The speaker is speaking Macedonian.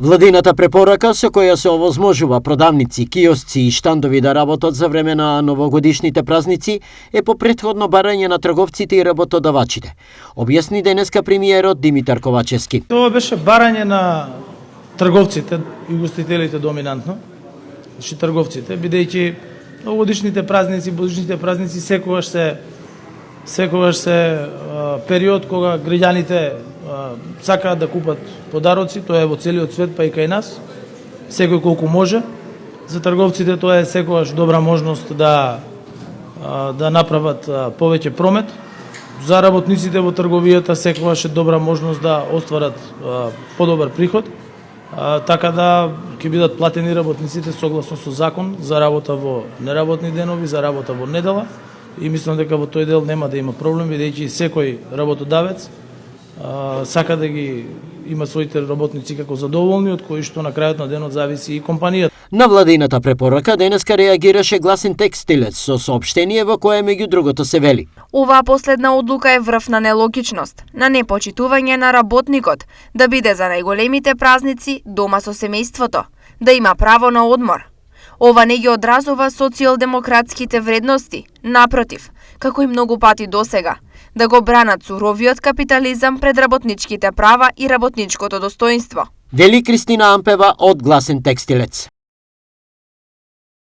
Владината препорака со која се овозможува продавници, киосци и штандови да работат за време на новогодишните празници е по претходно барање на трговците и работодавачите, објасни денеска премиерот Димитар Ковачевски. Тоа беше барање на трговците и устителите доминантно, значи трговците, бидејќи новогодишните празници, бодишните празници секогаш се период кога граѓаните сакаат да купат подароци, тоа е во целиот свет, па и кај нас, секој колку може. За трговците тоа е секогаш добра можност да направат повеќе промет. За работниците во трговијата секогаш е добра можност да остварат подобар приход, така да ќе бидат платени работниците согласно со закон за работа во неработни денови, за работа во недела. И мислам дека во тој дел нема да има проблем, бидејќи секој работодавец сака да ги има своите работници како задоволни, од кои што на крајот на денот зависи и компанијата. На владината препорака денеска реагираше Гласен текстилец со соопштение во кое меѓу другото се вели: Оваа последна одлука е врв на нелогичност, на непочитување на работникот, да биде за најголемите празници дома со семејството, да има право на одмор. Ова не ги одразува социјалдемократските вредности, напротив, како и многу пати досега, да го бранат суровиот капитализам пред работничките права и работничкото достоинство. Вели Кристина Ампева од Гласен текстилец.